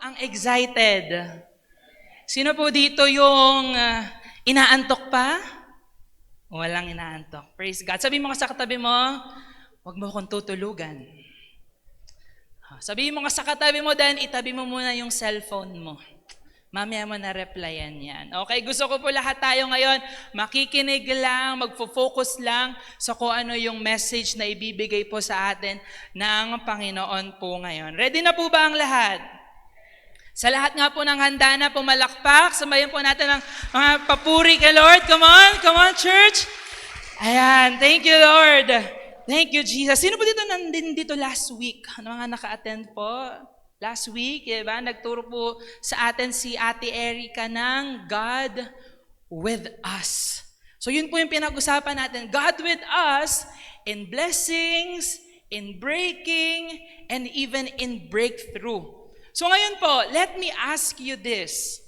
ang excited? Sino po dito yung inaantok pa? Walang inaantok. Praise God. Sabihin mo ka sa katabi mo, huwag mo akong tutulugan. Sabihin mo ka sa katabi mo, then itabi mo muna yung cellphone mo. Mamaya mo na replyan yan. Okay, gusto ko po lahat tayo ngayon makikinig lang, magfo-focus lang sa kung ano yung message na ibibigay po sa atin ng Panginoon po ngayon. Ready na po ba ang lahat? Sa lahat nga po ng handa na pumalakpak, samayin po natin ang mga papuri kay Lord. Come on church. Ayan, thank you Lord. Thank you Jesus. Sino po dito nandun dito last week? Ano mga naka-attend po? Last week, diba? Nagturo po sa atin si Ate Erica ng God with us. So yun po yung pinag-usapan natin. God with us in blessings, in breaking, and even in breakthrough. So ngayon po, let me ask you this.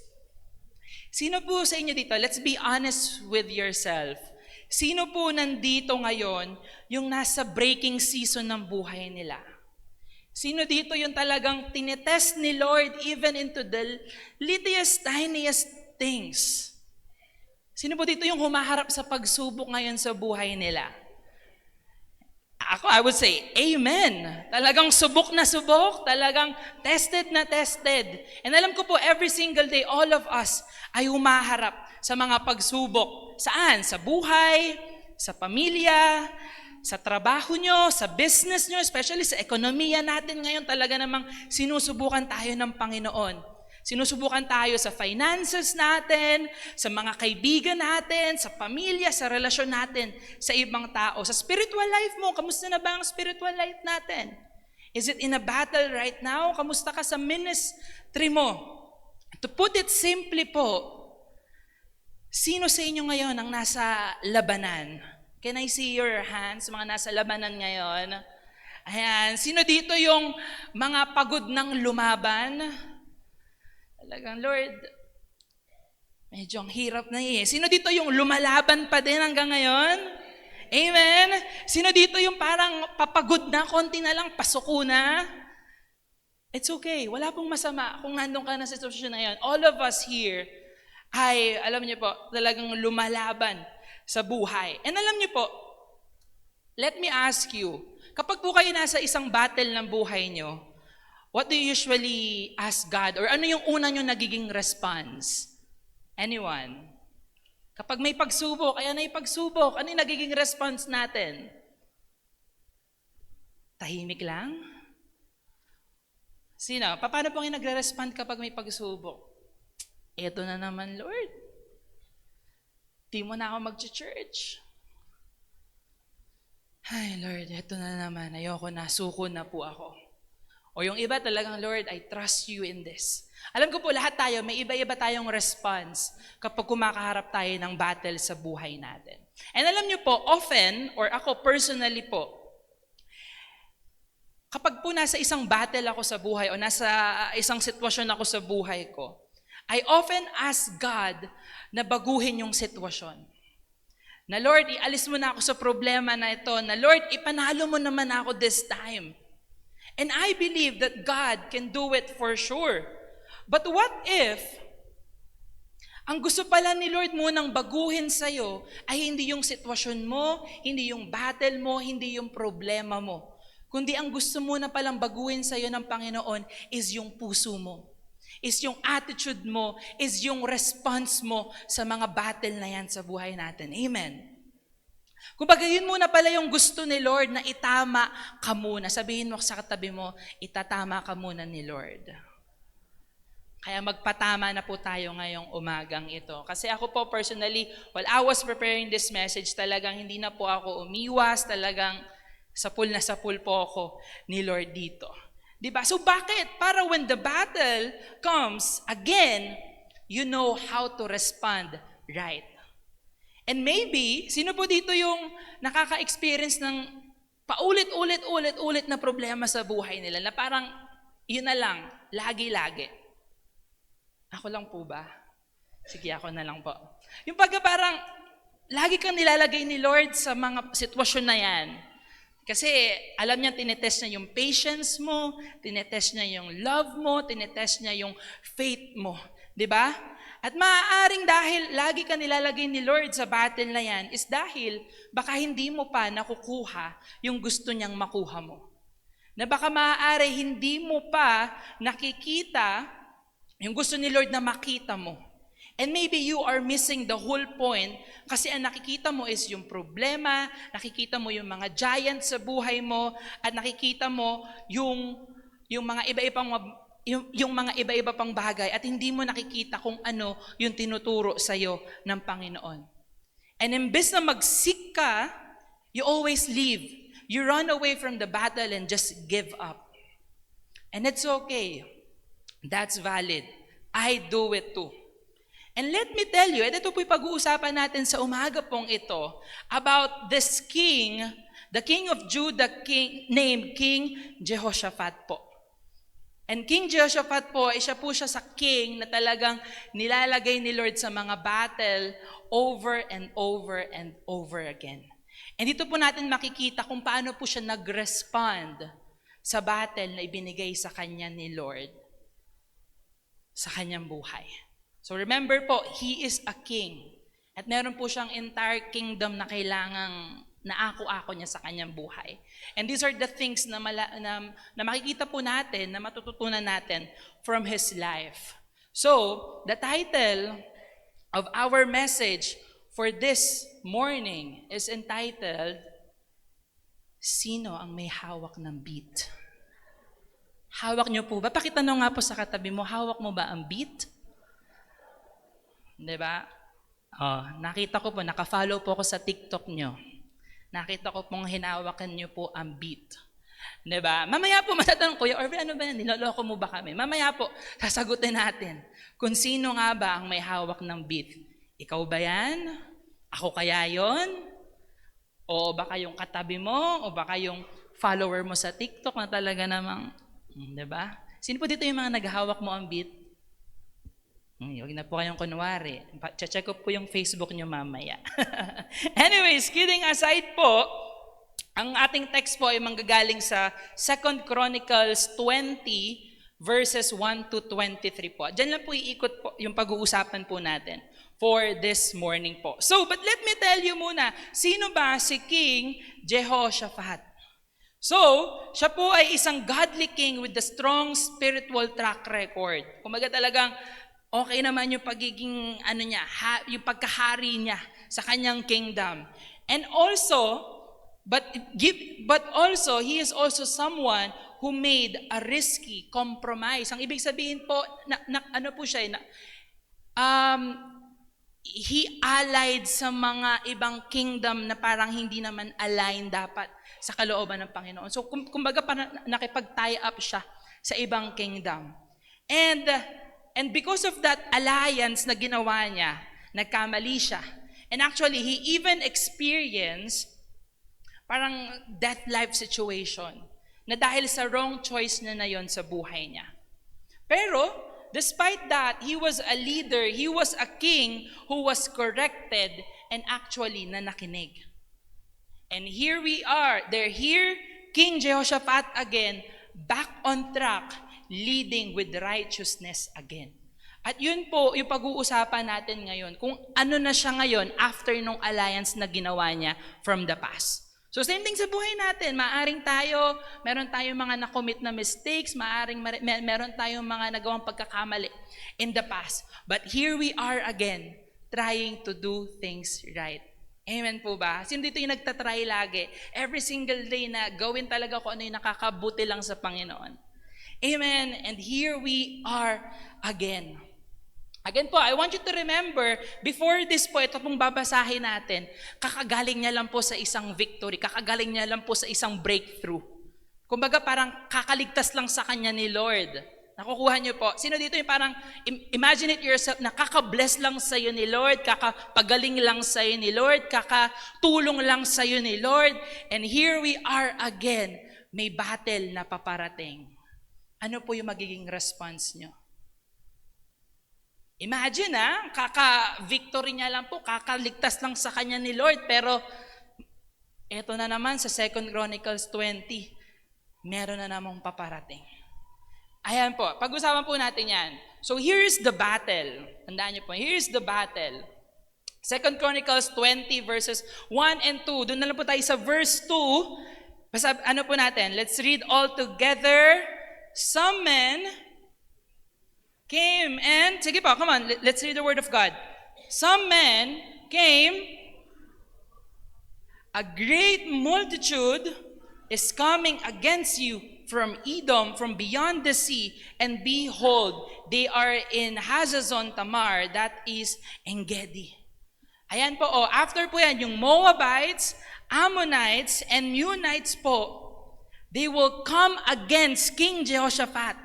Sino po sa inyo dito? Let's be honest with yourself. Sino po nandito ngayon yung nasa breaking season ng buhay nila? Sino dito yung talagang tinetest ni Lord even into the littlest, tiniest things? Sino po dito yung humaharap sa pagsubok ngayon sa buhay nila? Ako, I would say, amen. Talagang subok na subok, talagang tested na tested. And alam ko po, every single day, all of us ay humaharap sa mga pagsubok. Saan? Sa buhay, sa pamilya, sa trabaho nyo, sa business nyo, especially sa ekonomiya natin ngayon, talaga namang sinusubukan tayo ng Panginoon. Sinusubukan tayo sa finances natin, sa mga kaibigan natin, sa pamilya, sa relasyon natin, sa ibang tao. Sa spiritual life mo, kamusta na ba ang spiritual life natin? Is it in a battle right now? Kamusta ka sa ministry mo? To put it simply po, sino sa inyo ngayon ang nasa labanan? Can I see your hands, mga nasa labanan ngayon? Ayan, sino dito yung mga pagod ng lumaban? Talagang, Lord, medyo ang hirap na eh. Sino dito yung lumalaban pa din hanggang ngayon? Amen? Sino dito yung parang papagod na, konti na lang, pasuko na? It's okay, wala pong masama kung nandun ka na sa sitwasyon na yan. All of us here ay, alam niyo po, talagang lumalaban sa buhay. And alam niyo po, let me ask you, kapag po kayo nasa isang battle ng buhay niyo, what do you usually ask God? Or ano yung una niyo nagiging response? Anyone? Kapag may pagsubok, ayan na yung pagsubok, ano yung nagiging response natin? Tahimik lang? Sino? Paano po kayo nagre-respond kapag may pagsubok? Eto na naman, Lord. Di mo na ako mag-church. Ay, Lord, eto na naman. Ayoko na, suko na po ako. O yung iba talagang, Lord, I trust you in this. Alam ko po, lahat tayo, may iba-iba tayong response kapag kumakaharap tayo ng battle sa buhay natin. And alam niyo po, often, or ako personally po, kapag po nasa isang battle ako sa buhay o nasa isang sitwasyon ako sa buhay ko, I often ask God na baguhin yung sitwasyon. Na Lord, ialis mo na ako sa problema na ito. Na Lord, ipanalo mo naman ako this time. And I believe that God can do it for sure. But what if, ang gusto pala ni Lord munang baguhin sa'yo ay hindi yung sitwasyon mo, hindi yung battle mo, hindi yung problema mo. Kundi ang gusto mo na palang baguhin sa'yo ng Panginoon is yung puso mo. Is yung attitude mo, is yung response mo sa mga battle na yan sa buhay natin. Amen. Kumbaga yun muna pala yung gusto ni Lord na itama ka muna. Sabihin mo sa katabi mo, itatama ka muna ni Lord. Kaya magpatama na po tayo ngayong umagang ito. Kasi ako po personally, while I was preparing this message, talagang hindi na po ako umiwas, talagang sapul po ako ni Lord dito. Diba? So bakit? Para when the battle comes, again, you know how to respond right. And maybe, sino po dito yung nakaka-experience ng paulit-ulit na problema sa buhay nila na parang yun na lang, lagi-lagi. Ako lang po ba? Sige, ako na lang po. Yung pagka parang lagi kang nilalagay ni Lord sa mga sitwasyon na yan. Kasi alam niya, tinetest niya yung patience mo, tinetest niya yung love mo, tinetest niya yung faith mo. 'Di ba? At maaaring dahil lagi ka nilalagay ni Lord sa battle na yan, is dahil baka hindi mo pa nakukuha yung gusto niyang makuha mo. Na baka maaari hindi mo pa nakikita yung gusto ni Lord na makita mo. And maybe you are missing the whole point kasi ang nakikita mo is yung problema, nakikita mo yung mga giants sa buhay mo, at nakikita mo yung mga iba-iba pang bagay, at hindi mo nakikita kung ano yung tinuturo sa iyo ng Panginoon. And imbes na mag-seek ka, you always leave. You run away from the battle and just give up. And it's okay. That's valid. I do it too. And let me tell you, ito po'y pag-uusapan natin sa umaga pong ito about this king, the king of Judah, named King Jehoshaphat po. And King Jehoshaphat po, siya sa king na talagang nilalagay ni Lord sa mga battle over and over and over again. And dito po natin makikita kung paano po siya nag-respond sa battle na ibinigay sa kanya ni Lord sa kanyang buhay. So remember po, he is a king. At meron po siyang entire kingdom na kailangang naako-ako niya sa kanyang buhay. And these are the things na makikita po natin, na matututunan natin from his life. So, the title of our message for this morning is entitled, Sino ang may hawak ng beat? Hawak niyo po ba? Pakitanong nga po sa katabi mo, hawak mo ba ang beat? Diba? Nakita ko po, nakafollow po ako sa TikTok nyo. Nakita ko pong hinawakan nyo po ang beat. Diba? Mamaya po matatanong, Kuya Orvin, ano ba yan? Niloloko mo ba kami? Mamaya po, sasagutin natin kung sino nga ba ang may hawak ng beat. Ikaw ba yan? Ako kaya yon? O baka yung katabi mo? O baka yung follower mo sa TikTok na talaga namang, diba? Sino po dito yung mga naghahawak mo ang beat? Huwag na po kayong kunwari. Check ko po yung Facebook nyo mamaya. Anyways, kidding aside po, ang ating text po ay manggagaling sa 2 Chronicles 20 verses 1 to 23 po. Diyan lang po iikot po yung pag-uusapan po natin for this morning po. So, but let me tell you muna, sino ba si King Jehoshaphat? So, siya po ay isang godly king with a strong spiritual track record. Kumaga talagang okay naman yung pagiging yung pagkahari niya sa kanyang kingdom. And also, but also he is also someone who made a risky compromise. Ang ibig sabihin po he allied sa mga ibang kingdom na parang hindi naman align dapat sa kalooban ng Panginoon. So kumbaga parang nakipag-tie up siya sa ibang kingdom. And because of that alliance na ginawa niya, nagkamali siya. And actually, he even experienced parang death-life situation na dahil sa wrong choice na yon sa buhay niya. Pero, despite that, he was a leader, he was a king who was corrected and actually na nakinig. And here we are, King Jehoshaphat again, back on track, leading with righteousness again. At yun po yung pag-uusapan natin ngayon, kung ano na siya ngayon after nung alliance na ginawa niya from the past. So same thing sa buhay natin, meron tayong mga na-commit na mistakes, meron tayong mga nagawang pagkakamali in the past. But here we are again, trying to do things right. Amen po ba? Sino dito yung nagtatry lagi? Every single day na gawin talaga kung ano yung nakakabuti lang sa Panginoon. Amen. And here we are again. Again po, I want you to remember, before this po, ito pong babasahin natin, kakagaling niya lang po sa isang victory, kakagaling niya lang po sa isang breakthrough. Kumbaga parang kakaligtas lang sa kanya ni Lord. Nakukuha niyo po. Sino dito yung parang, imagine it yourself, na kakabless lang sa iyo ni Lord, kakapagaling lang sa iyo ni Lord, kakatulong lang sa iyo ni Lord, and here we are again, may battle na paparating. Ano po yung magiging response nyo? Imagine kaka-victory niya lang po, kakaligtas lang sa kanya ni Lord, pero Ito na naman sa 2 Chronicles 20, meron na namang paparating. Ayan po, pag-usapan po natin yan. So here's the battle. Tandaan niyo po, here's the battle. 2 Chronicles 20 verses 1 and 2. Doon na lang po tayo sa verse 2. Basta ano po natin, let's read all together. Some men came and, sige po, come on, let's read the word of God. Some men came, a great multitude is coming against you from Edom, from beyond the sea, and behold, they are in Hazazon Tamar, that is Engedi. Ayan po, after po yan, yung Moabites, Ammonites, and Meunites po, they will come against King Jehoshaphat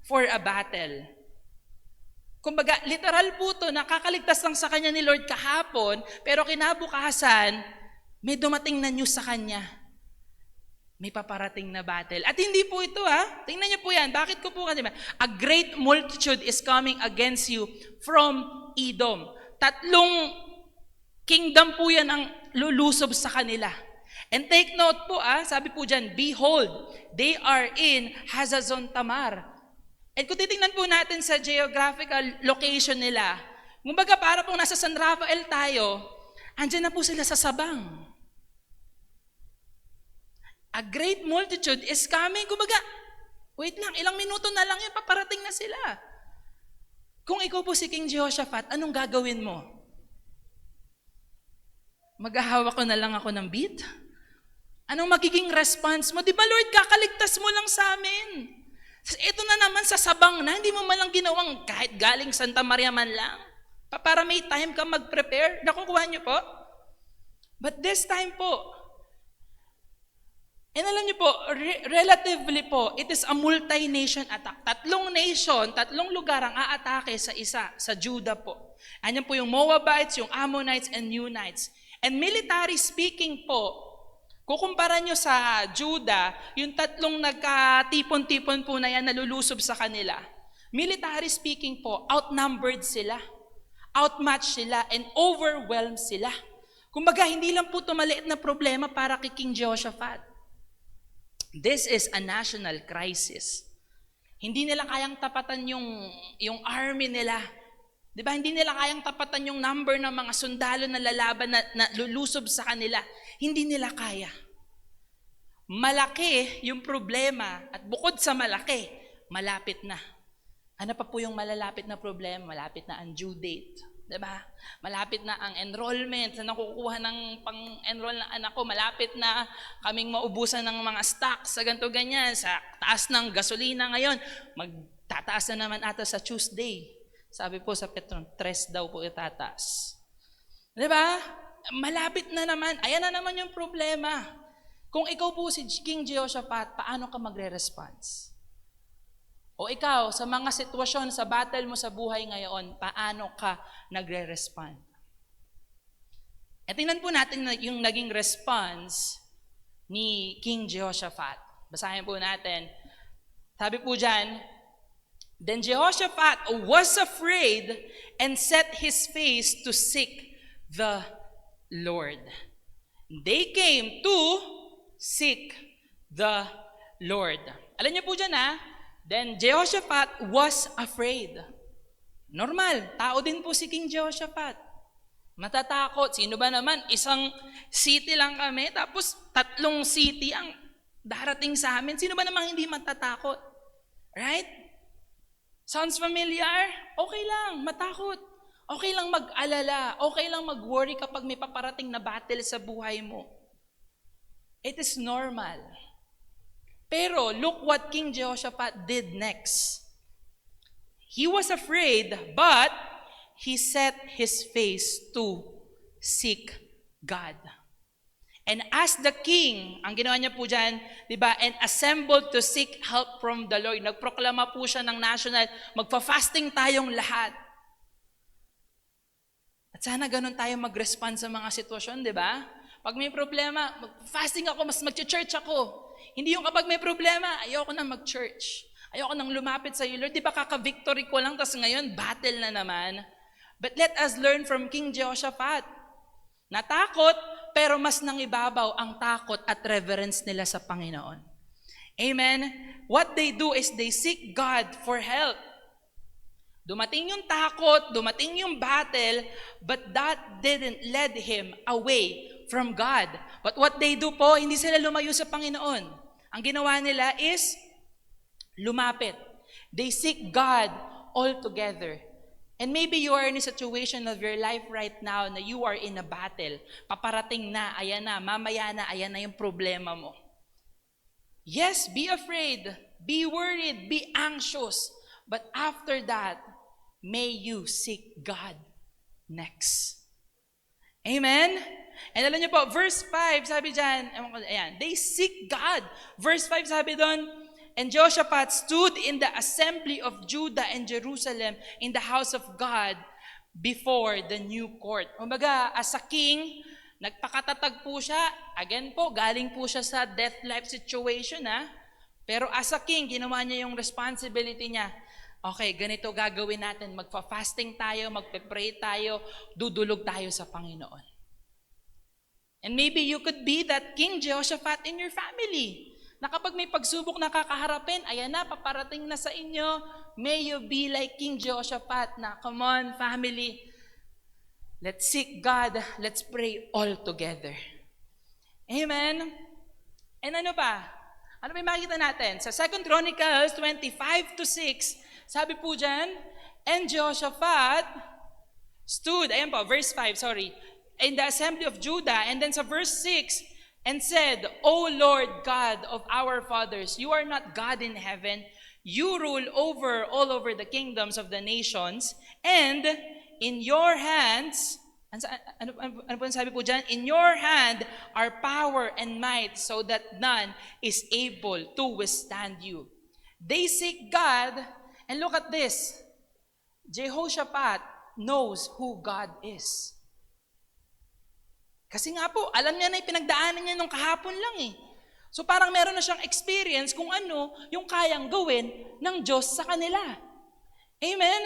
for a battle. Kumbaga, literal po to, nakakaligtas lang sa kanya ni Lord kahapon, pero kinabukasan, may dumating na news sa kanya. May paparating na battle. At hindi po ito tingnan niyo po yan. Bakit ko po kasi a great multitude is coming against you from Edom. 3 kingdom po yan ang lulusob sa kanila. And take note po sabi po dyan, behold, they are in Hazazon Tamar. And kung titingnan po natin sa geographical location nila, kumbaga para pong nasa San Rafael tayo, andyan na po sila sa Sabang. A great multitude is coming. Kumbaga, wait lang, ilang minuto na lang yan, paparating na sila. Kung ikaw po si King Jehoshaphat, anong gagawin mo? Maghahawak ko na lang ako ng beat? Anong magiging response mo? Di ba Lord, kakaligtas mo lang sa amin. Ito na naman sa Sabang na, hindi mo man lang ginawang kahit galing Santa Maria man lang. Para may time ka mag-prepare. Nakukuha niyo po? But this time po, and alam niyo po, relatively po, it is a multi-nation attack. 3 nation, 3 lugar ang aatake sa isa, sa Judah po. Anyan po yung Moabites, yung Ammonites, and Meunites. And military speaking po, kukumpara nyo sa Judah, yung 3 nagkatipon-tipon po na yan nalulusob sa kanila. Military speaking po, outnumbered sila, outmatched sila, and overwhelmed sila. Kumbaga, hindi lang po ito maliit na problema para kay King Jehoshaphat. This is a national crisis. Hindi nila kayang tapatan yung army nila. Di ba? Hindi nila kayang tapatan yung number ng mga sundalo na lalaban na lulusob sa kanila. Hindi nila kaya. Malaki yung problema at bukod sa malaki, malapit na. Ano pa po yung malalapit na problema? Malapit na ang due date. Diba? Malapit na ang enrollment na nakukuha ng pang-enroll na anak ko. Malapit na kaming maubusan ng mga stocks sa ganito ganyan. Sa taas ng gasolina ngayon, magtataas na naman ata sa Tuesday. Sabi po sa Petron, 3 daw po itataas. Diba? Malapit na naman. Ayan na naman yung problema. Kung ikaw po si King Jehoshaphat, paano ka magre-response? O ikaw, sa mga sitwasyon, sa battle mo sa buhay ngayon, paano ka nagre-respond? E tingnan po natin yung naging response ni King Jehoshaphat. Basahin po natin. Sabi po dyan, then Jehoshaphat was afraid and set his face to seek the Lord. They came to seek the Lord. Alam niyo po dyan then Jehoshaphat was afraid. Normal, tao din po si King Jehoshaphat. Matatakot. Sino ba naman? Isang city lang kami, tapos 3 city ang darating sa amin. Sino ba namang hindi matatakot? Right? Sounds familiar? Okay lang, matakot. Okay lang mag-alala. Okay lang mag-worry kapag may paparating na battle sa buhay mo. It is normal. Pero look what King Jehoshaphat did next. He was afraid, but he set his face to seek God. And as the king, ang ginawa niya po dyan, di ba, and assembled to seek help from the Lord. Nagproklama po siya ng national, magpa-fasting tayong lahat. At sana ganun tayo mag-respond sa mga sitwasyon, di ba? Pag may problema, mag-fasting ako, mas mag-church ako. Hindi yung kapag may problema, ayoko na mag-church. Ayoko nang lumapit sa iyo, Lord. Di ba kaka-victory ko lang, tas ngayon, battle na naman. But let us learn from King Jehoshaphat. Natakot, pero mas nangibabaw ang takot at reverence nila sa Panginoon. Amen? What they do is they seek God for help. Dumating yung takot, dumating yung battle, but that didn't lead him away from God. But what they do po, hindi sila lumayo sa Panginoon. Ang ginawa nila is lumapit. They seek God altogether. And maybe you are in a situation of your life right now na you are in a battle. Paparating na, ayan na, mamaya na, ayan na yung problema mo. Yes, be afraid, be worried, be anxious. But after that, may you seek God next. Amen? And alam niyo po, verse 5, sabi dyan, ayan, they seek God. Verse 5 sabi doon, and Jehoshaphat stood in the assembly of Judah and Jerusalem in the house of God before the new court. Kumbaga, as a king, nagpakatatag po siya. Again po, galing po siya sa death-life situation. Pero as a king, ginawa niya yung responsibility niya. Okay, ganito gagawin natin. Magfa-fasting tayo, magpe-pray tayo, dudulog tayo sa Panginoon. And maybe you could be that King Jehoshaphat in your family. Na kapag may pagsubok na kakaharapin, ayan na, paparating na sa inyo, may you be like King Jehoshaphat na, come on, family, let's seek God, let's pray all together. Amen? And ano pa? Ano ba yung makikita natin? Sa 2 Chronicles 25-6, sabi po dyan, and Jehoshaphat stood, ayan po, verse 5, sorry, in the assembly of Judah, and then sa verse 6, and said, O Lord God of our fathers, you are not God in heaven, you rule all over the kingdoms of the nations, and in your hands, ano po sabi po dyan? In your hand are power and might, so that none is able to withstand you. They seek God, and look at this. Jehoshaphat knows who God is. Kasi nga po, alam niya na yung pinagdaanan niya nung kahapon lang eh. So parang meron na siyang experience kung ano yung kayang gawin ng Diyos sa kanila. Amen?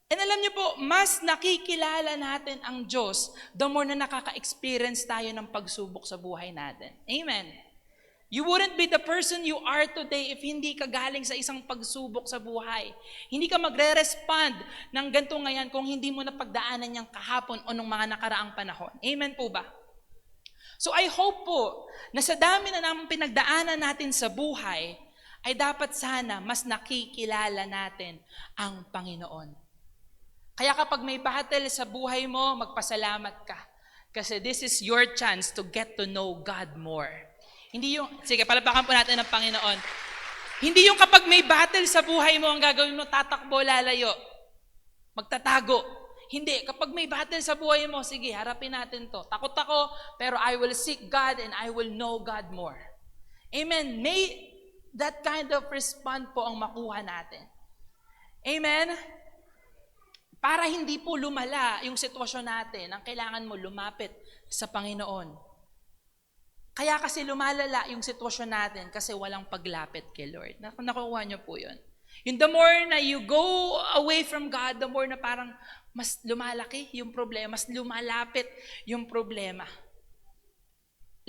And alam niyo po, mas nakikilala natin ang Diyos the more na nakaka-experience tayo ng pagsubok sa buhay natin. Amen? You wouldn't be the person you are today if hindi ka galing sa isang pagsubok sa buhay. Hindi ka magre-respond ng ganito ngayon kung hindi mo napagdaanan niyang kahapon o nung mga nakaraang panahon. Amen po ba? So I hope po na sa dami na naman pinagdaanan natin sa buhay, ay dapat sana mas nakikilala natin ang Panginoon. Kaya kapag may battle sa buhay mo, magpasalamat ka. Kasi this is your chance to get to know God more. Hindi yung, sige, palapakan po natin ng Panginoon. Hindi yung kapag may battle sa buhay mo, ang gagawin mo, tatakbo, lalayo. Magtatago. Hindi, kapag may battle sa buhay mo, sige, harapin natin to. Takot ako, pero I will seek God and I will know God more. Amen. May that kind of response po ang makuha natin. Amen. Para hindi po lumala yung sitwasyon natin, ang kailangan mo lumapit sa Panginoon. Kaya kasi lumalala yung sitwasyon natin kasi walang paglapit kay Lord. Nakukuha niyo po yun. Yung the more na you go away from God, the more na parang mas lumalaki yung problema, mas lumalapit yung problema.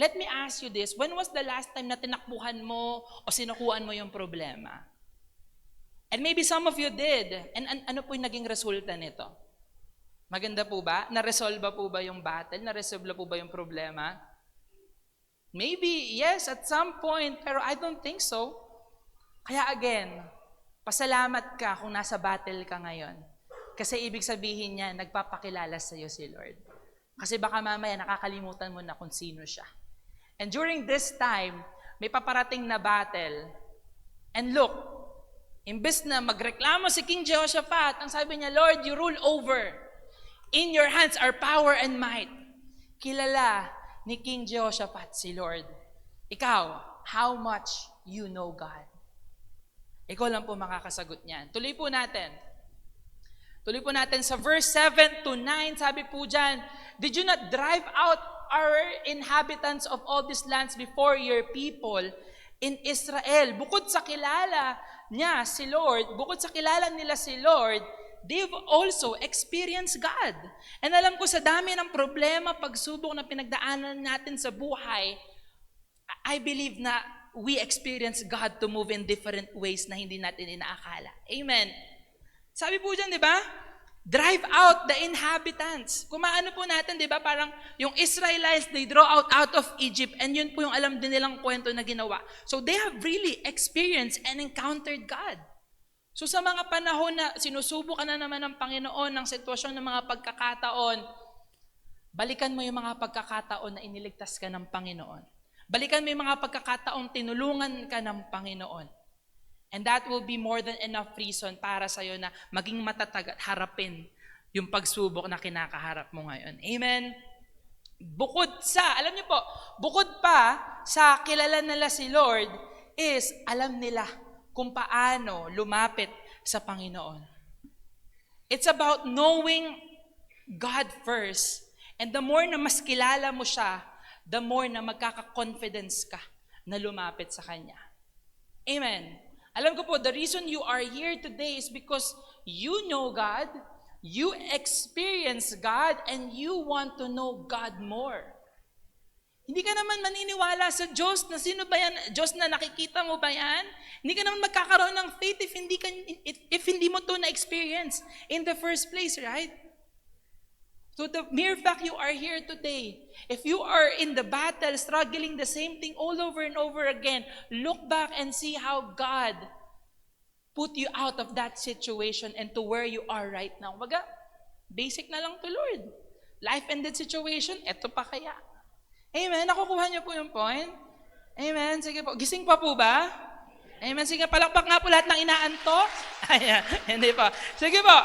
Let me ask you this, when was the last time na tinakbuhan mo o sinukuan mo yung problema? And maybe some of you did. And ano po yung naging resulta nito? Maganda po ba? Na-resolve po ba yung battle? Na-resolve po ba yung problema? Maybe, yes, at some point, pero I don't think so. Kaya again, pasalamat ka kung nasa battle ka ngayon. Kasi ibig sabihin niya, nagpapakilala sa iyo si Lord. Kasi baka mamaya nakakalimutan mo na kung sino siya. And during this time, may paparating na battle. And look, imbes na magreklamo si King Jehoshaphat, ang sabi niya, Lord, you rule over. In your hands are power and might. Kilala ni King Jehoshaphat si Lord. Ikaw, how much you know God? Ikaw lang po makakasagot niyan. Tuloy po natin. Tuloy po natin sa verse 7 to 9, sabi po dyan, did you not drive out our inhabitants of all these lands before your people in Israel? Bukod sa kilala niya si Lord, bukod sa kilala nila si Lord, they've also experienced God. And alam ko sa dami ng problema, pagsubok na pinagdaanan natin sa buhay, I believe na we experience God to move in different ways na hindi natin inaakala. Amen. Sabi po dyan, di ba? Drive out the inhabitants. Kumaano po natin, di ba? Parang yung Israelites, they draw out of Egypt, and yun po yung alam din nilang kwento na ginawa. So they have really experienced and encountered God. So sa mga panahon na sinusubo ka na naman ng Panginoon ng sitwasyon ng mga pagkakataon, balikan mo yung mga pagkakataon na iniligtas ka ng Panginoon. Balikan mo yung mga pagkakataong tinulungan ka ng Panginoon. And that will be more than enough reason para sa'yo na maging matatag at harapin yung pagsubok na kinakaharap mo ngayon. Amen? Alam niyo po, bukod pa sa kilala nila si Lord, is alam nila kung paano lumapit sa Panginoon. It's about knowing God first. And the more na mas kilala mo siya, the more na magkaka-confidence ka na lumapit sa Kanya. Amen. Alam ko po, the reason you are here today is because you know God, you experience God, and you want to know God more. Hindi ka naman maniniwala sa Diyos na sino ba yan? Diyos na nakikita mo ba yan? Hindi ka naman magkakaroon ng faith if hindi mo to na-experience in the first place, right? So the mere fact you are here today, if you are in the battle, struggling the same thing all over and over again, look back and see how God put you out of that situation and to where you are right now. Baga, basic na lang to Lord. Life and death situation, eto pa kaya. Amen? Nakukuha niyo po yung point? Amen? Sige po. Gising pa po ba? Amen? Sige, palakpak nga po lahat ng inaantok. Ayan, hindi po. Sige po.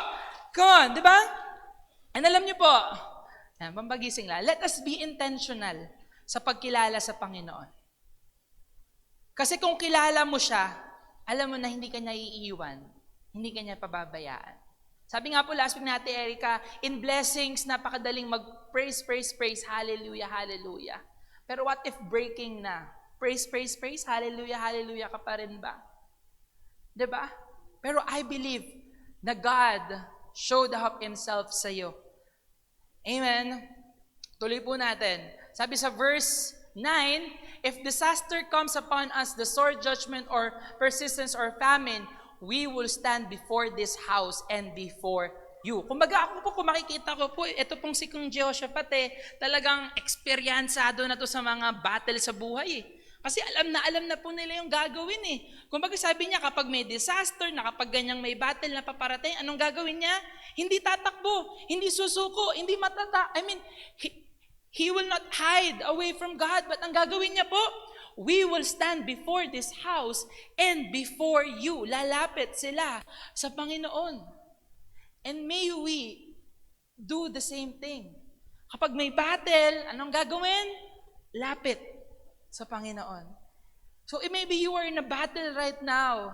Come on, di ba? And alam niyo po, pampagising lang, let us be intentional sa pagkilala sa Panginoon. Kasi kung kilala mo siya, alam mo na hindi ka niya iiwan, hindi ka niya pababayaan. Sabi nga po last week natin, Erica, in blessings, napakadaling mag-praise, praise, praise, hallelujah, hallelujah. Pero what if breaking na? Praise, praise, praise, hallelujah, hallelujah ka pa rin ba? Diba? Pero I believe na God showed up Himself sa iyo. Amen? Tuloy po natin. Sabi sa verse 9, if disaster comes upon us, the sword, judgment, or persistence, or famine, we will stand before this house and before you. Kumbaga ako po, kung makikita ko po, ito pong si Kung Jehoshaphat talagang eksperyensado na to sa mga battle sa buhay Kasi alam na po nila yung gagawin Kumbaga sabi niya, kapag may disaster, na kapag ganyang may battle na paparating, anong gagawin niya? Hindi tatakbo, hindi susuko, hindi he will not hide away from God. But ang gagawin niya po, we will stand before this house and before you. Lalapit sila sa Panginoon. And may we do the same thing. Kapag may battle, anong gagawin? Lapit sa Panginoon. So maybe you are in a battle right now.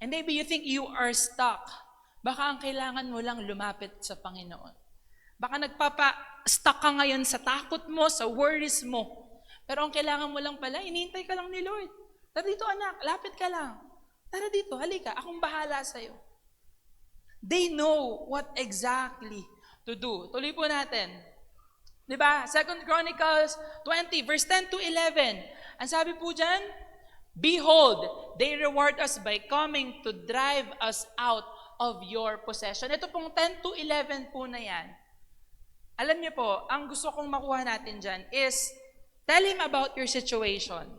And maybe you think you are stuck. Baka ang kailangan mo lang lumapit sa Panginoon. Baka nagpapa-stuck ka ngayon sa takot mo, sa worries mo. Pero ang kailangan mo lang pala, inintay ka lang ni Lord. Tara dito anak, lapit ka lang. Tara dito, halika, akong bahala sa'yo. They know what exactly to do. Tuloy po natin. Diba? 2 Chronicles 20, verse 10 to 11. Ang sabi po dyan, behold, they reward us by coming to drive us out of your possession. Ito pong 10 to 11 po na yan. Alam niyo po, ang gusto kong makuha natin dyan is, tell Him about your situation.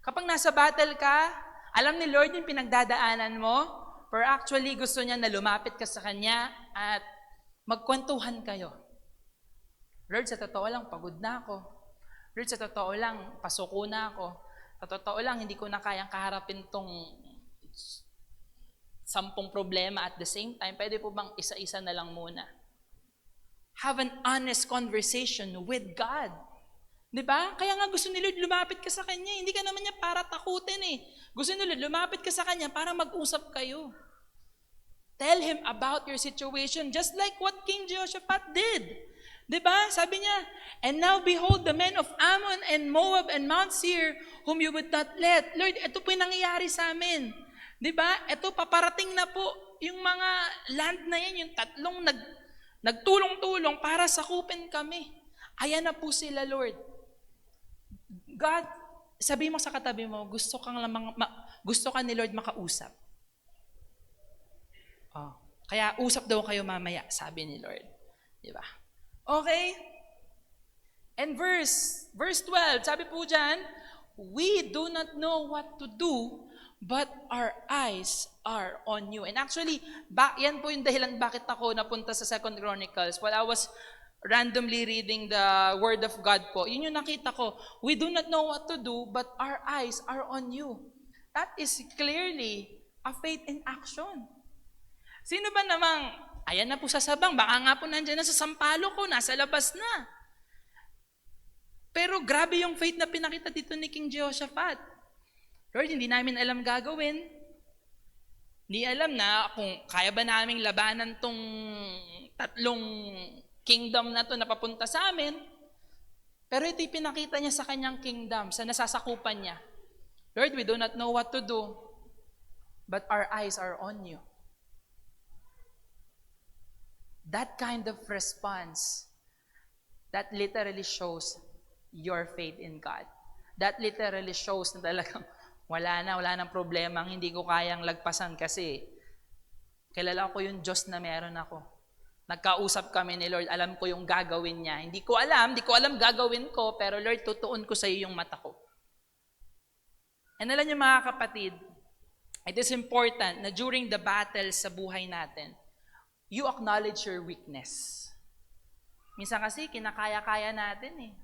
Kapag nasa battle ka, alam ni Lord yung pinagdadaanan mo, pero actually gusto niya na lumapit ka sa Kanya at magkwentuhan kayo. Lord, sa totoo lang, pagod na ako. Lord, sa totoo lang, pasuko na ako. Sa totoo lang, hindi ko na kayang kaharapin tong 10 problema at the same time. Pwede po bang isa-isa na lang muna? Have an honest conversation with God. Diba? Kaya nga gusto ni Lord lumapit ka sa Kanya. Hindi ka naman niya para takutin Gusto ni Lord lumapit ka sa Kanya para mag-usap kayo. Tell Him about your situation just like what King Jehoshaphat did. Diba? Sabi niya, and now behold the men of Ammon and Moab and Mount Seir whom you would not let. Lord, ito po yung nangyayari sa amin. Diba? Ito, paparating na po. yung mga land na yan, yung tatlong nagtulong-tulong para sakupin kami. Ayan na po sila, Lord. God, sabi mo sa katabi mo, gusto ka ni Lord makausap. Oh. Kaya usap daw kayo mamaya, sabi ni Lord. Di ba? Okay? And verse 12, sabi po dyan, we do not know what to do, but our eyes are on you. And actually, yan po yung dahilan bakit ako napunta sa 2 Chronicles. While I was randomly reading the Word of God po, yun yung nakita ko. We do not know what to do, but our eyes are on you. That is clearly a faith in action. Sino ba namang, ayan na po sa sabang, baka nga po nandiyan na sa sampalo ko, nasa labas na. Pero grabe yung faith na pinakita dito ni King Jehoshaphat. Lord, hindi namin alam gagawin. Hindi alam na kung kaya ba naming labanan tong tatlong kingdom na to na papunta sa amin. Pero ito pinakita niya sa kanyang kingdom, sa nasasakupan niya. Lord, we do not know what to do, but our eyes are on you. That kind of response, that literally shows your faith in God. That literally shows na talagang wala nang problema, hindi ko kayang lagpasan kasi kilala ko yung Diyos na meron ako. Nagkausap kami ni Lord, alam ko yung gagawin niya. Hindi ko alam gagawin ko, pero Lord, tutuon ko sa iyo yung mata ko. And alam niyo mga kapatid, it is important na during the battle sa buhay natin, you acknowledge your weakness. Minsan kasi kinakaya-kaya natin eh.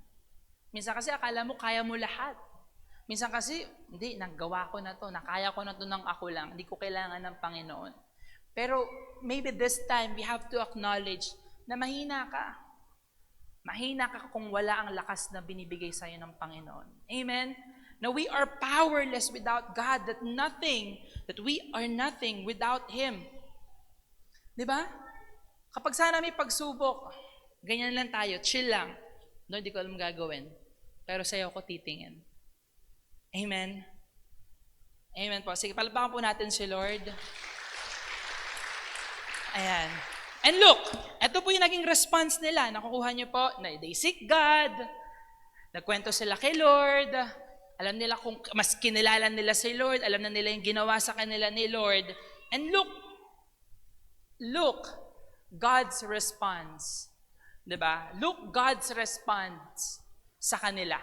Minsan kasi akala mo kaya mo lahat. Minsan kasi, hindi, nagawa ko na to, nakaya ko na to ng ako lang, hindi ko kailangan ng Panginoon. Pero maybe this time, we have to acknowledge na mahina ka. Mahina ka kung wala ang lakas na binibigay sa'yo ng Panginoon. Amen? Now we are powerless without God, that we are nothing without Him. Diba? Kapag sana may pagsubok, ganyan lang tayo, chill lang. No, hindi ko alam gagawin. Pero sa'yo ako titingin. Amen? Amen po. Sige, palapakan po natin si Lord. Ayan. And look, ito po yung naging response nila. Nakukuha niyo po, they seek God, nagkwento sila kay Lord, alam nila kung mas kinilala nila si Lord, alam na nila yung ginawa sa kanila ni Lord. And look, God's response. Diba? Look God's response sa kanila.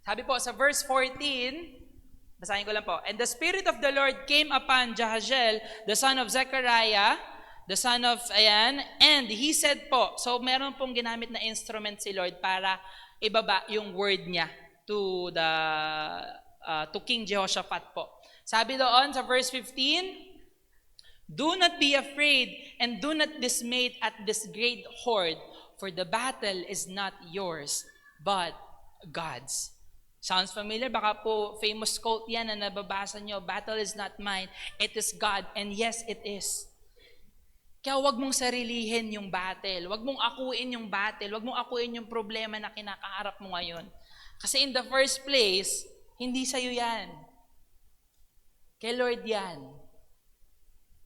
Sabi po sa verse 14, basahin ko lang po. And the Spirit of the Lord came upon Jahaziel, the son of Zechariah, the son of, and he said po, so meron pong ginamit na instrument si Lord para ibaba yung word niya to King Jehoshaphat po. Sabi doon sa verse 15, do not be afraid and do not dismay at this great horde, for the battle is not yours, but God's. Sounds familiar? Baka po famous quote yan na nababasa nyo, battle is not mine, it is God. And yes, it is. Kaya wag mong sarilihin yung battle. Wag mong akuin yung battle. Wag mong akuin yung problema na kinakaharap mo ngayon. Kasi in the first place, hindi sa'yo yan. Kay Lord yan.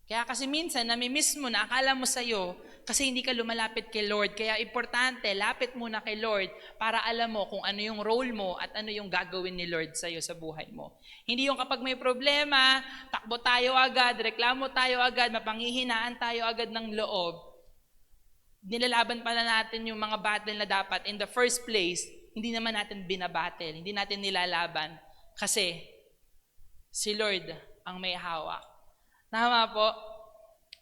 Kaya kasi minsan, namimiss mo na, akala mo sa'yo, kasi hindi ka lumalapit kay Lord. Kaya importante, lapit muna kay Lord para alam mo kung ano yung role mo at ano yung gagawin ni Lord sa'yo sa buhay mo. Hindi yung kapag may problema, takbo tayo agad, reklamo tayo agad, mapanghihinaan tayo agad ng loob. Nilalaban pala natin yung mga battle na dapat in the first place, hindi naman natin binabattle, hindi natin nilalaban. Kasi si Lord ang may hawak. Tama po?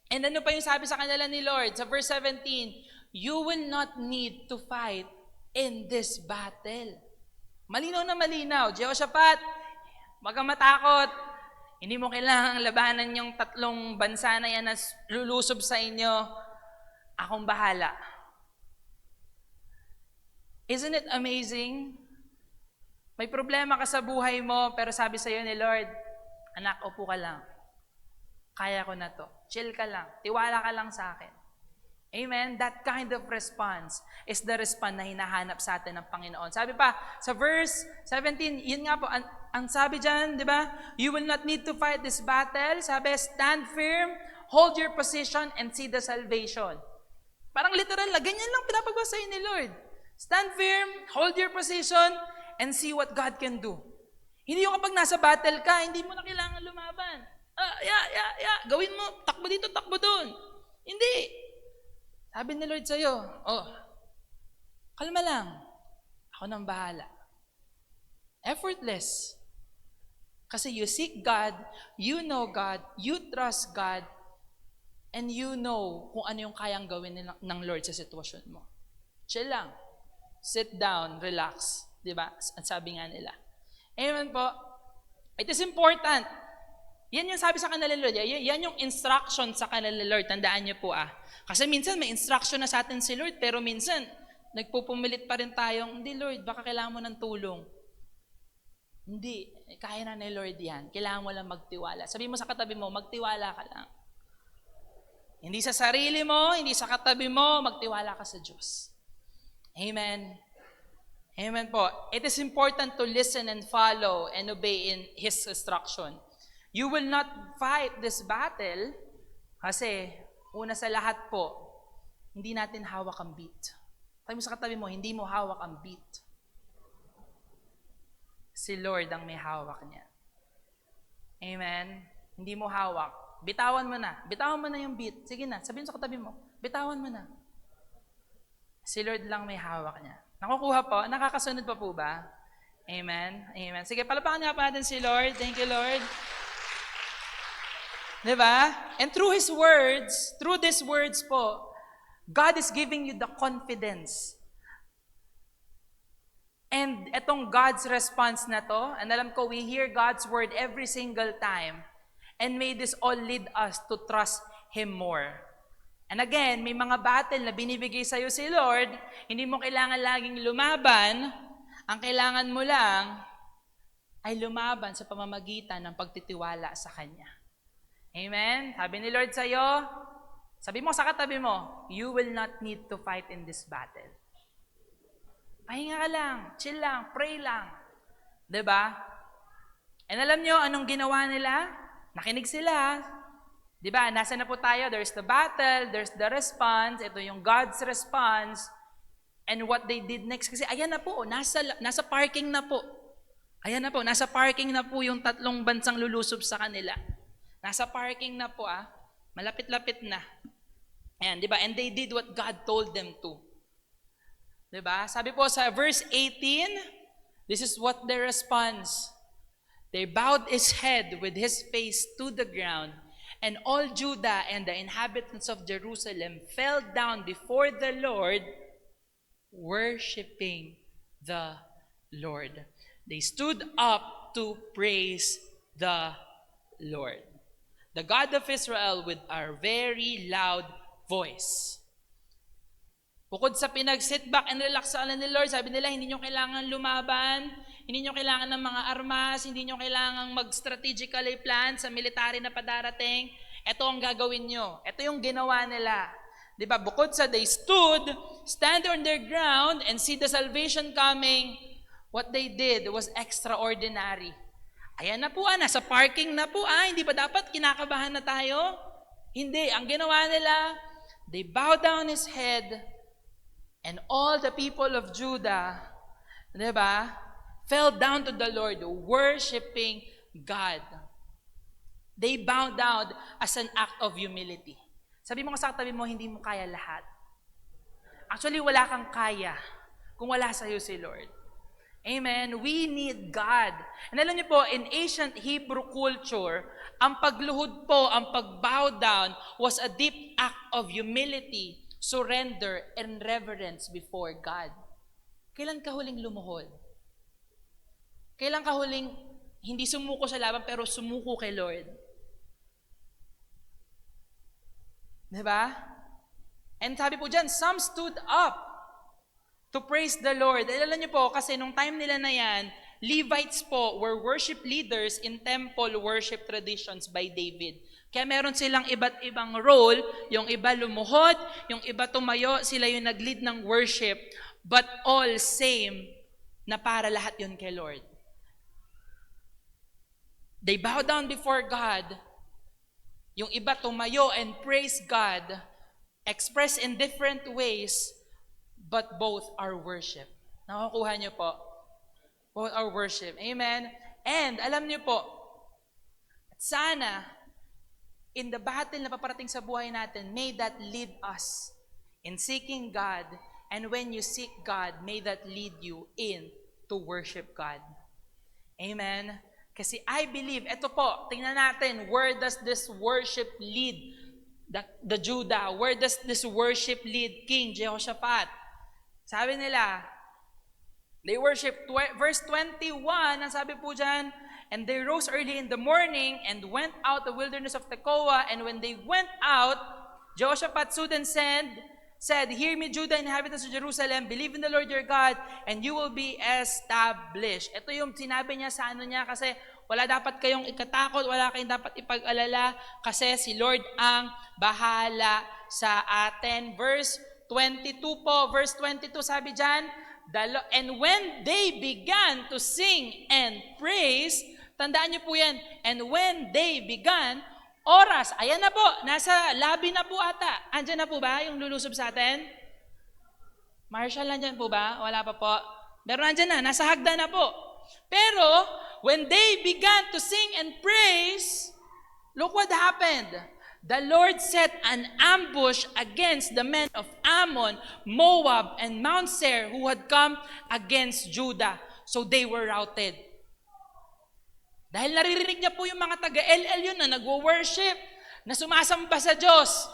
And ano pa yung sabi sa kanila ni Lord? Sa verse 17, you will not need to fight in this battle. Malinaw na malinaw. Jehoshaphat, wag kang matakot. Hindi mo kailangang labanan yung tatlong bansa na yan na lulusob sa inyo. Akong bahala. Isn't it amazing? May problema ka sa buhay mo, pero sabi sa iyo ni Lord, anak, upo ka lang. Kaya ko na to. Chill ka lang. Tiwala ka lang sa akin. Amen? That kind of response is the response na hinahanap sa atin ng Panginoon. Sabi pa, sa verse 17, yun nga po, Ang sabi dyan, di ba? You will not need to fight this battle. Sabi, stand firm, hold your position, and see the salvation. Parang literal na, ganyan lang pinapagbasa ni Lord. Stand firm, hold your position, and see what God can do. Hindi yung kapag nasa battle ka, hindi mo na kailangan lumaban. Gawin mo, takbo dito, takbo doon. Hindi. Sabi ni Lord sa'yo, kalma lang. Ako nang bahala. Effortless. Kasi you seek God, you know God, you trust God, and you know kung ano yung kayang gawin ng Lord sa sitwasyon mo. Chill lang. Sit down, relax. Diba? Ang sabi nga nila. Amen po. It is important. Yan yung sabi sa kanila Lord. Yan yung instruction sa kanila Lord. Tandaan niyo po Kasi minsan may instruction na sa atin si Lord, pero minsan nagpupumilit pa rin tayong, hindi Lord, baka kailangan mo ng tulong. Hindi. Kaya na ni Lord yan. Kailangan mo lang magtiwala. Sabi mo sa katabi mo, magtiwala ka lang. Hindi sa sarili mo, hindi sa katabi mo, magtiwala ka sa Diyos. Amen. Amen po. It is important to listen and follow and obey in His instruction. You will not fight this battle kasi una sa lahat po, hindi natin hawak ang beat. Sabi mo sa katabi mo, hindi mo hawak ang beat. Si Lord ang may hawak niya. Amen? Hindi mo hawak. Bitawan mo na. Bitawan mo na yung beat. Sige na, sabihin sa katabi mo, bitawan mo na. Si Lord lang may hawak niya. Nakukuha po? Nakakasunod pa po ba? Amen? Amen. Sige, palapakan nga pa natin si Lord. Thank you, Lord. Diba? And through His words, through these words po, God is giving you the confidence. And etong God's response na to, and alam ko, we hear God's word every single time. And may this all lead us to trust Him more. And again, may mga battle na binibigay sa'yo si Lord, hindi mo kailangan laging lumaban, ang kailangan mo lang ay lumaban sa pamamagitan ng pagtitiwala sa Kanya. Amen? Sabi ni Lord sa'yo, sabi mo sa katabi mo, you will not need to fight in this battle. Pahinga ka lang, chill lang, pray lang. Diba? And alam nyo, anong ginawa nila? Nakinig sila. Diba? Nasa na po tayo? There's the battle, there's the response. Ito yung God's response. And what they did next. Kasi ayan na po, nasa parking na po. Ayan na po, nasa parking na po yung tatlong bansang lulusob sa kanila. Nasa parking na po malapit-lapit na. Ayan, diba? And they did what God told them to. Diba? Sabi po sa verse 18, this is what their response. They bowed his head with his face to the ground, and all Judah and the inhabitants of Jerusalem fell down before the Lord, worshiping the Lord. They stood up to praise the Lord, the God of Israel, with a very loud voice. Bukod sa pinag-sit back and relax sa ni Lord, sabi nila, hindi nyo kailangan lumaban, hindi nyo kailangan ng mga armas, hindi nyo kailangan mag-strategically plan sa military na padarating. Ito ang gagawin nyo. Ito yung ginawa nila. Diba? Bukod sa they stand on their ground and see the salvation coming, what they did was extraordinary. Ayan na po, nasa parking na po, hindi ba dapat kinakabahan na tayo? Hindi. Ang ginawa nila, they bowed down his head, and all the people of Judah, diba, fell down to the Lord, worshiping God. They bowed down as an act of humility. Sabi mo sa katabi mo, hindi mo kaya lahat. Actually, wala kang kaya kung wala sa'yo si Lord. Amen? We need God. And alam niyo po, in ancient Hebrew culture, ang pagluhod po, ang pag-bow down was a deep act of humility, surrender, and reverence before God. Kailan ka huling lumuhod? Kailan ka huling hindi sumuko sa laban pero sumuko kay Lord? Diba? And sabi po dyan, some stood up to praise the Lord. Alam niyo po, kasi nung time nila na yan, Levites po were worship leaders in temple worship traditions by David. Kaya meron silang iba't ibang role, yung iba lumuhod, yung iba tumayo, sila yung nag-lead ng worship, but all same na para lahat yun kay Lord. They bow down before God. Yung iba tumayo and praise God, express in different ways, but both are worship. Nakukuha niyo po? Both are worship. Amen? And alam niyo po, sana, in the battle na paparating sa buhay natin, may that lead us in seeking God. And when you seek God, may that lead you in to worship God. Amen? Kasi I believe, eto po, tingnan natin, where does this worship lead the Judah? Where does this worship lead King Jehoshaphat? Sabi nila, they worship, verse 21, ang sabi po dyan, and they rose early in the morning and went out the wilderness of Tekoa, and when they went out, Jehoshaphat stood and said, Hear me, Judah, inhabitants of Jerusalem, believe in the Lord your God, and you will be established. Ito yung sinabi niya sa ano niya, kasi wala dapat kayong ikatakot, wala kayong dapat ipag-alala, kasi si Lord ang bahala sa atin. Verse 22 po, verse 22 sabi dyan, and when they began to sing and praise, tandaan niyo po yan, and when they began, oras, ayan na po, nasa labi na po ata. Andyan na po ba yung lulusob sa atin? Marshall, nandyan po ba? Wala pa po. Pero nandyan na, nasa hagda na po. Pero, when they began to sing and praise, look what happened. The Lord set an ambush against the men of Ammon, Moab, and Mount Seir who had come against Judah. So they were routed. Dahil naririnig niya po yung mga taga-LL yun na nagwo-worship, na sumasamba sa Diyos.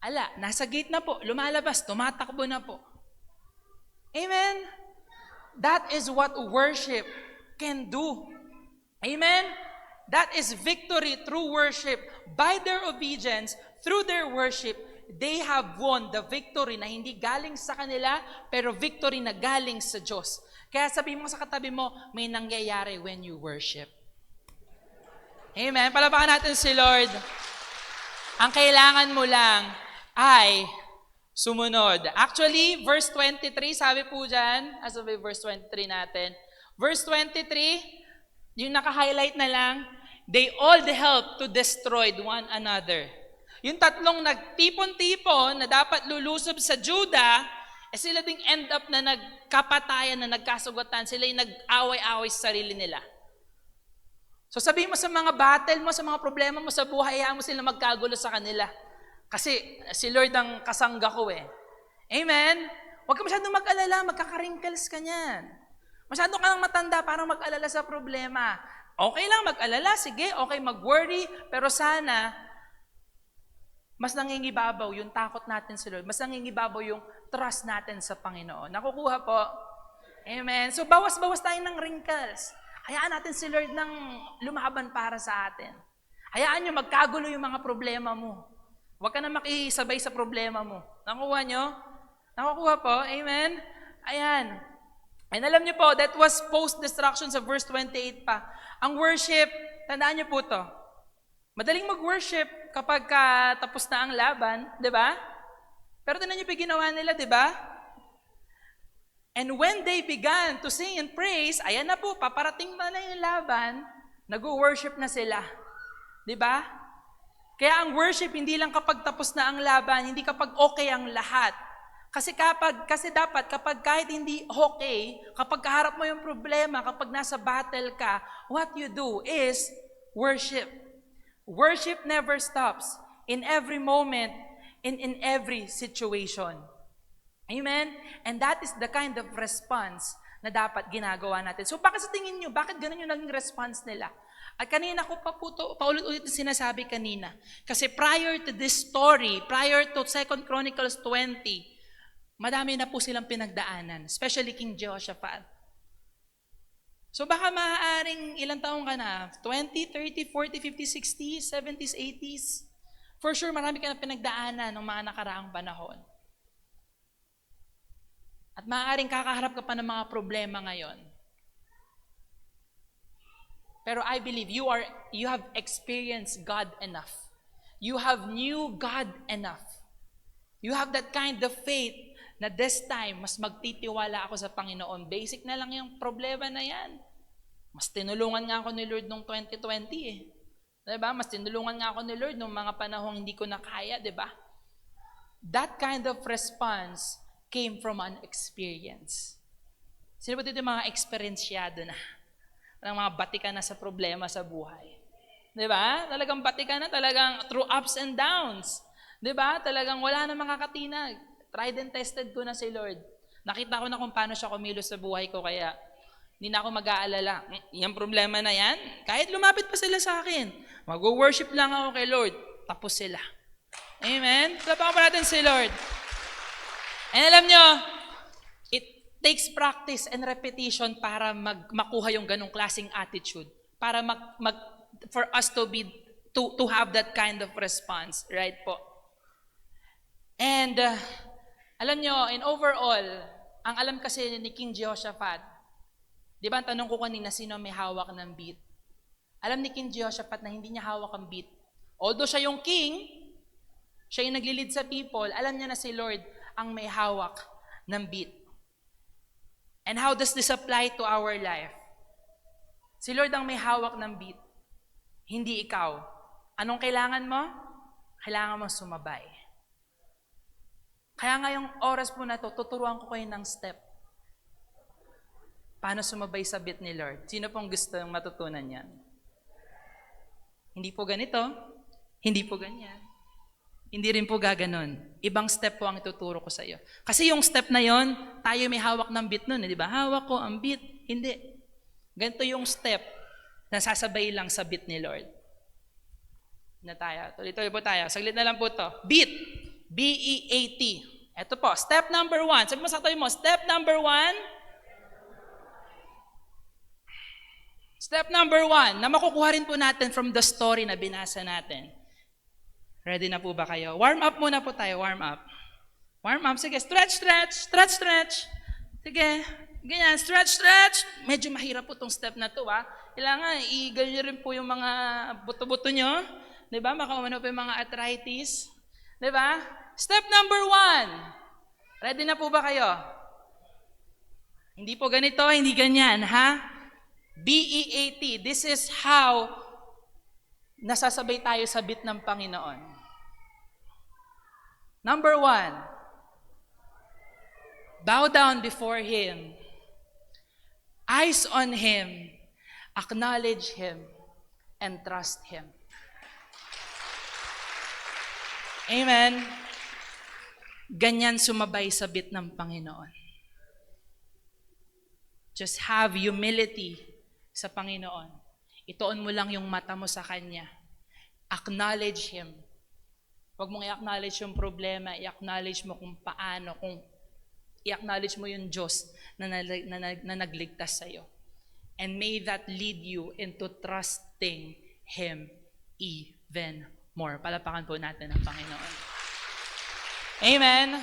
Ala, nasa gate na po, lumalabas, tumatakbo na po. Amen? That is what worship can do. Amen? That is victory through worship. By their obedience, through their worship, they have won the victory na hindi galing sa kanila, pero victory na galing sa Diyos. Kaya sabi mo sa katabi mo, may nangyayari when you worship. Amen? Palapakan natin si Lord. Ang kailangan mo lang ay sumunod. Actually, verse 23, sabi po dyan, sabi verse 23 natin. Verse 23, yung naka-highlight na lang, they all helped to destroy one another. Yung tatlong nagtipon-tipon na dapat lulusob sa Judah, sila ding end up na nagkapatayan, na nagkasugatan. Sila yung nag-away-away sa sarili nila. So sabihin mo sa mga battle mo, sa mga problema mo sa buhay, hayaan mo sila magkagulo sa kanila. Kasi si Lord ang kasangga ko eh. Amen? Huwag ka masyadong mag-alala, magkaka-wrinkles ka niyan. Masyado ka lang matanda para mag-alala sa problema. Okay lang mag-alala, sige, okay mag-worry, pero sana mas nangingibabaw yung takot natin sa Lord. Mas nangingibabaw yung trust natin sa Panginoon. Nakukuha po? Amen. So, bawas-bawas tayo ng wrinkles. Hayaan natin si Lord nang lumaban para sa atin. Hayaan nyo magkagulo yung mga problema mo. Huwag ka na makisabay sa problema mo. Nakukuha nyo? Nakukuha po? Amen? Ayan. And alam nyo po, that was post-destruction sa verse 28 pa. Ang worship, tandaan nyo po to. Madaling mag-worship kapag tapos na ang laban, di ba? Pero tingnan niyo pa ginawa nila, di ba? And when they began to sing and praise, ayan na po, paparating na yung laban, nag-worship na sila. Di ba? Kaya ang worship, hindi lang kapag tapos na ang laban, hindi kapag okay ang lahat. Kasi dapat kapag kahit hindi okay, kapag kaharap mo yung problema, kapag nasa battle ka, what you do is worship. Worship never stops in every moment, in every situation. Amen? And that is the kind of response na dapat ginagawa natin. So bakit sa tingin nyo, bakit ganun yung naging response nila? At kanina ko pa po ito, paulit-ulit na sinasabi kanina. Kasi prior to this story, prior to 2 Chronicles 20, madami na po silang pinagdaanan, especially King Jehoshaphat. So baka maaaring ilang taong ka na? 20, 30, 40, 50, 60, 70s, 80s? For sure, marami ka na pinagdaanan ng mga nakaraang panahon. At maaaring kakaharap ka pa ng mga problema ngayon. Pero I believe you have experienced God enough. You have knew God enough. You have that kind of faith na this time, mas magtitiwala ako sa Panginoon. Basic na lang yung problema na yan. Mas tinulungan nga ako ni Lord nung 2020 eh. Diba? Mas tinulungan nga ako ni Lord nung mga panahong hindi ko na kaya, diba? That kind of response came from an experience. Sino ba dito yung mga eksperensyado na? Ang mga bati ka na sa problema sa buhay. Diba? Talagang bati ka na, talagang through ups and downs. Diba? Talagang wala na makakatinag. Tried and tested ko na si Lord. Nakita ko na kung paano siya kumilos sa buhay ko, kaya hindi na ako mag-aalala. Yung problema na yan, kahit lumapit pa sila sa akin, mag-worship lang ako kay Lord, tapos sila. Amen? Lapakan pa natin si Lord. And alam nyo, it takes practice and repetition para makuha yung ganong klaseng attitude. Para for us to have that kind of response. Right po? And alam nyo, in overall, ang alam kasi ni King Jehoshaphat, di ba ang tanong ko kanina, sino may hawak ng beat? Alam ni King Jehoshaphat na hindi niya hawak ang beat. Although siya yung king, siya yung naglilid sa people, alam niya na si Lord ang may hawak ng beat. And how does this apply to our life? Si Lord ang may hawak ng beat, hindi ikaw. Anong kailangan mo? Kailangan mo sumabay. Kaya ngayong oras po na to, tuturuan ko kayo ng step. Paano sumabay sa beat ni Lord? Sino pong gusto yung matutunan yan? Hindi po ganito, hindi po ganyan. Hindi rin po gaganon. Ibang step po ang ituturo ko sa iyo. Kasi yung step na yon, tayo may hawak ng beat nun, di ba? Hawak ko ang beat. Hindi. Ganito yung step na sasabay lang sa beat ni Lord. Na tayo. Tuloy-tuloy po tayo. Saglit na lang po to. Beat. B-E-A-T. Ito po. Step number 1. Sabi mo sa tayo mo, step number 1. Step number 1, na makukuha rin po natin from the story na binasa natin. Ready na po ba kayo? Warm up muna po tayo, warm up. Warm up, sige, stretch, stretch, stretch, stretch. Sige, ganyan, stretch, stretch. Medyo mahirap po itong step na to, ha. Kailangan, i-ganyan rin po yung mga buto-buto nyo. Diba? Makaumano po yung mga arthritis. Diba? Step number 1. Ready na po ba kayo? Hindi po ganito, hindi ganyan, ha? B-E-A-T. This is how nasasabay tayo sa beat ng Panginoon. Number 1, bow down before Him. Eyes on Him. Acknowledge Him. And trust Him. Amen. Ganyan sumabay sa beat ng Panginoon. Just have humility sa Panginoon. Ituon mo lang yung mata mo sa Kanya. Acknowledge Him. Huwag mong i-acknowledge yung problema, i-acknowledge mo kung paano, kung i-acknowledge mo yung Diyos na nagligtas sa'yo. And may that lead you into trusting Him even more. Palapakan po natin ang Panginoon. Amen.